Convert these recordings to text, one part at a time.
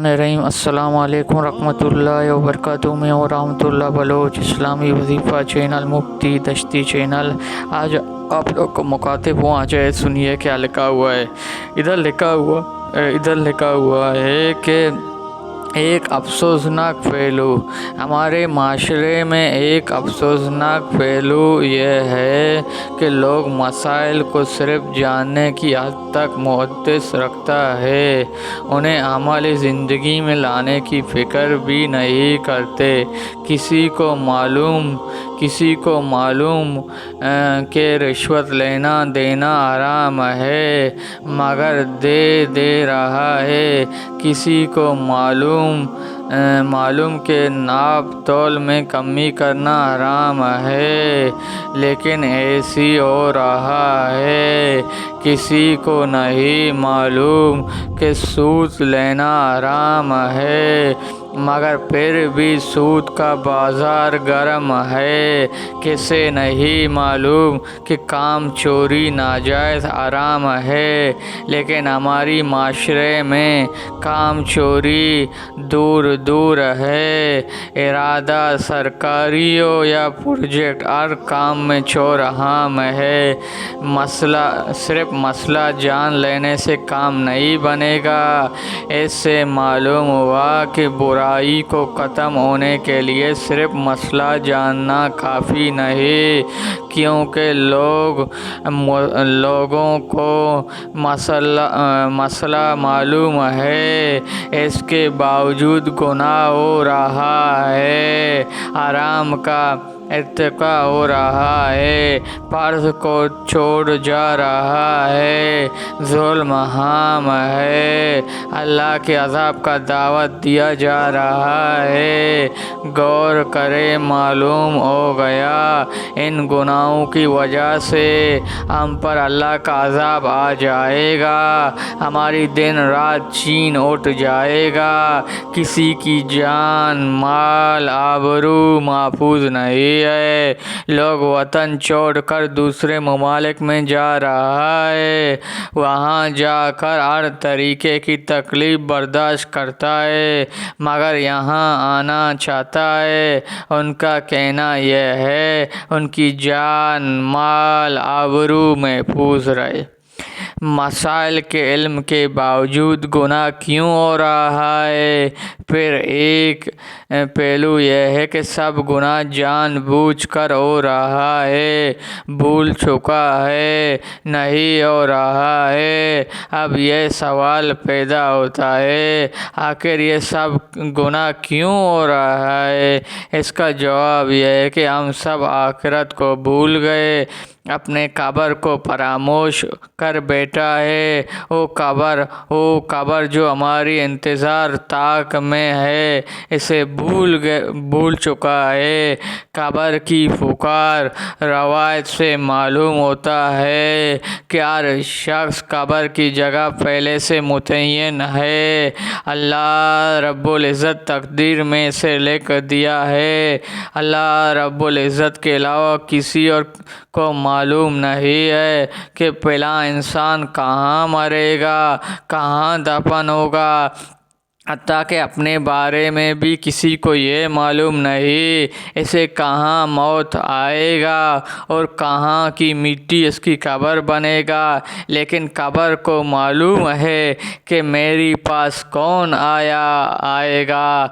رحیم السلام علیکم ورحمۃ اللہ وبرکاتہ۔ میں اور رحمۃ اللہ بلوچ اسلامی وظیفہ چینل مفتی دشتی چینل آج آپ لوگ کو مخاطب ہوں۔ آج سنیے کیا لکھا ہوا ہے۔ ادھر لکھا ہوا ہے کہ ایک افسوسناک پہلو ہمارے معاشرے میں یہ ہے کہ لوگ مسائل کو صرف جاننے کی حد تک محدود رکھتا ہے، انہیں عملی زندگی میں لانے کی فکر بھی نہیں کرتے۔ کسی کو معلوم کہ رشوت لینا دینا حرام ہے مگر دے رہا ہے، کسی کو معلوم کہ ناپ تول میں کمی کرنا حرام ہے لیکن ایسی ہو رہا ہے، کسی کو نہیں معلوم کہ سود لینا حرام ہے مگر پھر بھی سود کا بازار گرم ہے، کسے نہیں معلوم کہ کام چوری ناجائز حرام ہے لیکن ہماری معاشرے میں کام چوری دور ہے، ارادہ سرکاری ہو یا پروجیکٹ ہر کام میں چور عام ہے۔ صرف مسئلہ جان لینے سے کام نہیں بنے گا۔ اس سے معلوم ہوا کہ برائی کو ختم ہونے کے لیے صرف مسئلہ جاننا کافی نہیں، کیونکہ لوگوں کو مسئلہ معلوم ہے، اس کے باوجود گناہ ہو رہا ہے، حرام کا ارتکاب ہو رہا ہے، فرض کو چھوڑ جا رہا ہے، ظلم عام ہے، اللہ کے عذاب کا دعوت دیا جا رہا ہے۔ غور کرے معلوم ہو گیا ان گناہوں کی وجہ سے ہم پر اللہ کا عذاب آ جائے گا، ہماری دن رات چھین اٹھ جائے گا، کسی کی جان مال آبرو محفوظ نہیں ہے، لوگ وطن چھوڑ کر دوسرے ممالک میں جا رہا ہے، وہاں جا کر ہر طریقے کی تکلیف برداشت کرتا ہے مگر یہاں آنا چاہتا ہے۔ ان کا کہنا یہ ہے ان کی جان مال آبرو محفوظ رہے۔ مسائل کے علم کے باوجود گناہ کیوں ہو رہا ہے؟ پھر ایک پہلو یہ ہے کہ سب گناہ جان بوجھ کر ہو رہا ہے، بھول چکا ہے، نہیں ہو رہا ہے۔ اب یہ سوال پیدا ہوتا ہے آخر یہ سب گناہ کیوں ہو رہا ہے؟ اس کا جواب یہ ہے کہ ہم سب آخرت کو بھول گئے، اپنے قبر کو فراموش کر بیٹھا ہے۔ وہ قبر جو ہماری انتظار تاک میں ہے اسے بھول چکا ہے۔ قبر کی پکار روایت سے معلوم ہوتا ہے کہ ہر شخص قبر کی جگہ پہلے سے متعین ہے، اللہ رب العزت تقدیر میں اسے لکھ دیا ہے، اللہ رب العزت کے علاوہ کسی اور کو معلوم نہیں ہے کہ فلاں انسان کہاں مرے گا، کہاں دفن ہوگا، حتیٰ کہ اپنے بارے میں بھی کسی کو یہ معلوم نہیں اسے کہاں موت آئے گا اور کہاں کی مٹی اس کی قبر بنے گا، لیکن قبر کو معلوم ہے کہ میری پاس کون آئے گا۔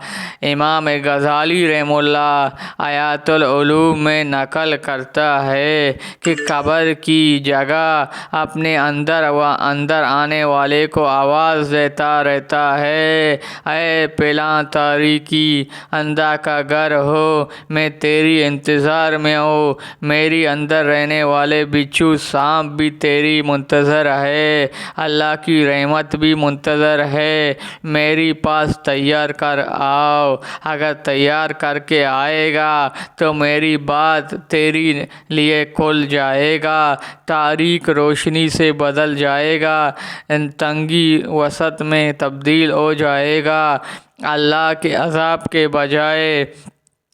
امام غزالی رحمہ اللہ آیات العلوم میں نقل کرتا ہے کہ قبر کی جگہ اپنے اندر آنے والے کو آواز دیتا رہتا ہے، اے فلاں تاریکی اندھا کا گھر ہو، میں تیری انتظار میں ہوں، میری اندر رہنے والے بچھو سانپ بھی تیری منتظر ہے، اللہ کی رحمت بھی منتظر ہے، میری پاس تیار کر آؤ، اگر تیار کر کے آئے گا تو میری بات تیری لیے کھل جائے گا، تاریک روشنی سے بدل جائے گا، تنگی وسعت میں تبدیل ہو جائے گا، اللہ کے عذاب کے بجائے